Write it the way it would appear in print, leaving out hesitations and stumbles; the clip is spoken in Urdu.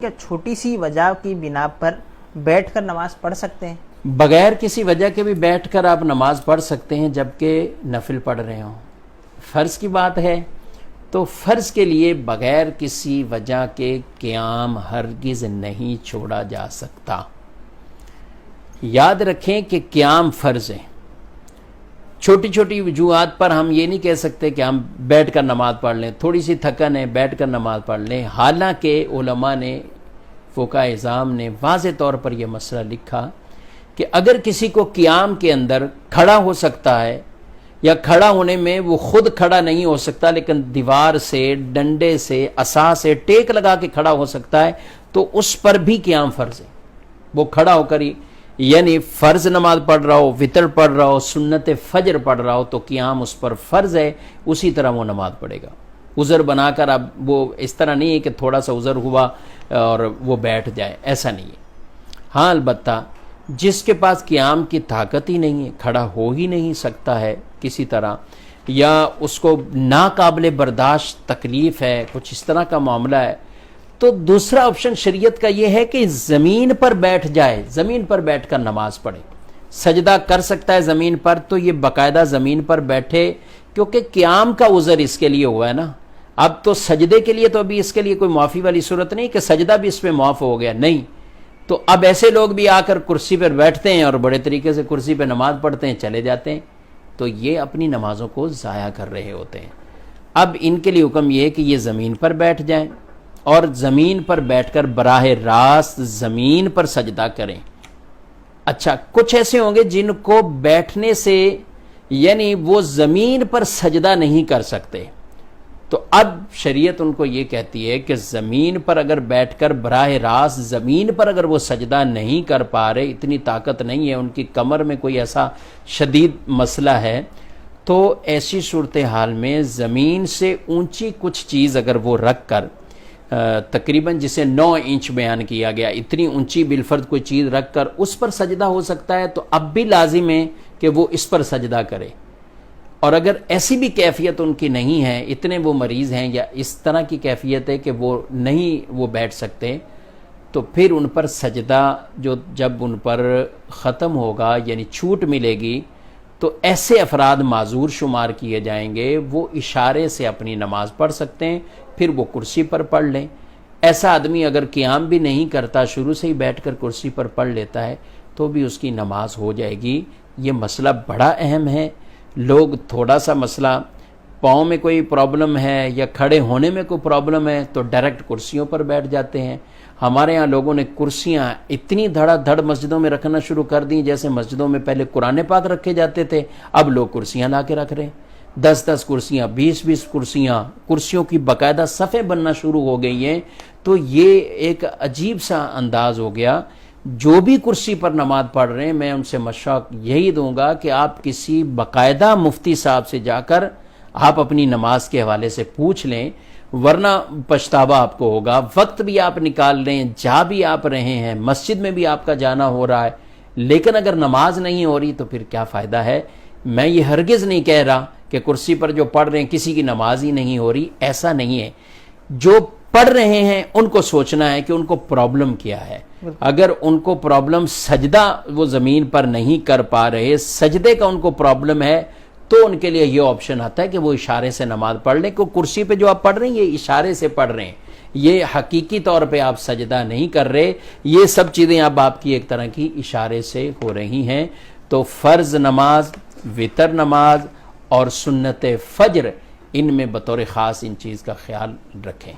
کیا چھوٹی سی وجہ کی بنا پر بیٹھ کر نماز پڑھ سکتے ہیں؟ بغیر کسی وجہ کے بھی بیٹھ کر آپ نماز پڑھ سکتے ہیں جبکہ نفل پڑھ رہے ہوں. فرض کی بات ہے تو فرض کے لیے بغیر کسی وجہ کے قیام ہرگز نہیں چھوڑا جا سکتا. یاد رکھیں کہ قیام فرض ہے. چھوٹی چھوٹی وجوہات پر ہم یہ نہیں کہہ سکتے کہ ہم بیٹھ کر نماز پڑھ لیں، تھوڑی سی تھکن ہے بیٹھ کر نماز پڑھ لیں. حالانکہ علماء نے، فقہاء اعظام نے واضح طور پر یہ مسئلہ لکھا کہ اگر کسی کو قیام کے اندر کھڑا ہو سکتا ہے یا کھڑا ہونے میں وہ خود کھڑا نہیں ہو سکتا لیکن دیوار سے، ڈنڈے سے، عصا سے ٹیک لگا کے کھڑا ہو سکتا ہے تو اس پر بھی قیام فرض ہے. وہ کھڑا ہو کر ہی، یعنی فرض نماز پڑھ رہا ہو، وتر پڑھ رہا ہو، سنت فجر پڑھ رہا ہو تو قیام اس پر فرض ہے، اسی طرح وہ نماز پڑھے گا. عذر بنا کر اب وہ اس طرح نہیں ہے کہ تھوڑا سا عذر ہوا اور وہ بیٹھ جائے، ایسا نہیں ہے. ہاں البتہ جس کے پاس قیام کی طاقت ہی نہیں ہے، کھڑا ہو ہی نہیں سکتا ہے کسی طرح، یا اس کو ناقابل برداشت تکلیف ہے، کچھ اس طرح کا معاملہ ہے، تو دوسرا آپشن شریعت کا یہ ہے کہ زمین پر بیٹھ جائے، زمین پر بیٹھ کر نماز پڑھے. سجدہ کر سکتا ہے زمین پر تو یہ باقاعدہ زمین پر بیٹھے، کیونکہ قیام کا عذر اس کے لیے ہوا ہے نا. اب تو سجدے کے لیے تو ابھی اس کے لیے کوئی معافی والی صورت نہیں کہ سجدہ بھی اس پہ معاف ہو گیا، نہیں. تو اب ایسے لوگ بھی آ کر کرسی پر بیٹھتے ہیں اور بڑے طریقے سے کرسی پہ نماز پڑھتے ہیں، چلے جاتے ہیں، تو یہ اپنی نمازوں کو ضائع کر رہے ہوتے ہیں. اب ان کے لیے حکم یہ ہے کہ یہ زمین پر بیٹھ جائیں اور زمین پر بیٹھ کر براہ راست زمین پر سجدہ کریں. اچھا، کچھ ایسے ہوں گے جن کو بیٹھنے سے، یعنی وہ زمین پر سجدہ نہیں کر سکتے، تو اب شریعت ان کو یہ کہتی ہے کہ زمین پر اگر بیٹھ کر براہ راست زمین پر اگر وہ سجدہ نہیں کر پا رہے، اتنی طاقت نہیں ہے، ان کی کمر میں کوئی ایسا شدید مسئلہ ہے، تو ایسی صورتحال میں زمین سے اونچی کچھ چیز اگر وہ رکھ کر، تقریباً جسے 9 انچ بیان کیا گیا، اتنی اونچی بالفرض کوئی چیز رکھ کر اس پر سجدہ ہو سکتا ہے، تو اب بھی لازم ہے کہ وہ اس پر سجدہ کرے. اور اگر ایسی بھی کیفیت ان کی نہیں ہے، اتنے وہ مریض ہیں یا اس طرح کی کیفیت ہے کہ وہ نہیں وہ بیٹھ سکتے، تو پھر ان پر سجدہ جب ان پر ختم ہوگا، یعنی چھوٹ ملے گی، تو ایسے افراد معذور شمار کیے جائیں گے. وہ اشارے سے اپنی نماز پڑھ سکتے ہیں، پھر وہ کرسی پر پڑھ لیں. ایسا آدمی اگر قیام بھی نہیں کرتا، شروع سے ہی بیٹھ کر کرسی پر پڑھ لیتا ہے تو بھی اس کی نماز ہو جائے گی. یہ مسئلہ بڑا اہم ہے. لوگ تھوڑا سا مسئلہ، پاؤں میں کوئی پرابلم ہے یا کھڑے ہونے میں کوئی پرابلم ہے تو ڈائریکٹ کرسیوں پر بیٹھ جاتے ہیں. ہمارے ہاں لوگوں نے کرسیاں اتنی دھڑا دھڑ مسجدوں میں رکھنا شروع کر دیں، جیسے مسجدوں میں پہلے قرآن پاک رکھے جاتے تھے، اب لوگ کرسیاں لا کے رکھ رہے ہیں. 10 کرسیاں، 20 کرسیاں، کرسیوں کی باقاعدہ صفیں بننا شروع ہو گئی ہیں. تو یہ ایک عجیب سا انداز ہو گیا. جو بھی کرسی پر نماز پڑھ رہے ہیں، میں ان سے مشورہ یہی دوں گا کہ آپ کسی باقاعدہ مفتی صاحب سے جا کر آپ اپنی نماز کے حوالے سے پوچھ لیں، ورنہ پچھتاوا آپ کو ہوگا. وقت بھی آپ نکال رہے ہیں، جا بھی آپ رہے ہیں، مسجد میں بھی آپ کا جانا ہو رہا ہے، لیکن اگر نماز نہیں ہو رہی تو پھر کیا فائدہ ہے. میں یہ ہرگز نہیں کہہ رہا کہ کرسی پر جو پڑھ رہے ہیں کسی کی نماز ہی نہیں ہو رہی، ایسا نہیں ہے. جو پڑھ رہے ہیں ان کو سوچنا ہے کہ ان کو پرابلم کیا ہے. اگر ان کو پرابلم سجدہ وہ زمین پر نہیں کر پا رہے، سجدے کا ان کو پرابلم ہے، تو ان کے لیے یہ آپشن آتا ہے کہ وہ اشارے سے نماز پڑھ لیں. کہ کرسی پہ جو آپ پڑھ رہے ہیں یہ اشارے سے پڑھ رہے ہیں، یہ حقیقی طور پہ آپ سجدہ نہیں کر رہے. یہ سب چیزیں اب آپ کی ایک طرح کی اشارے سے ہو رہی ہیں. تو فرض نماز، وتر نماز اور سنت فجر، ان میں بطور خاص ان چیز کا خیال رکھیں.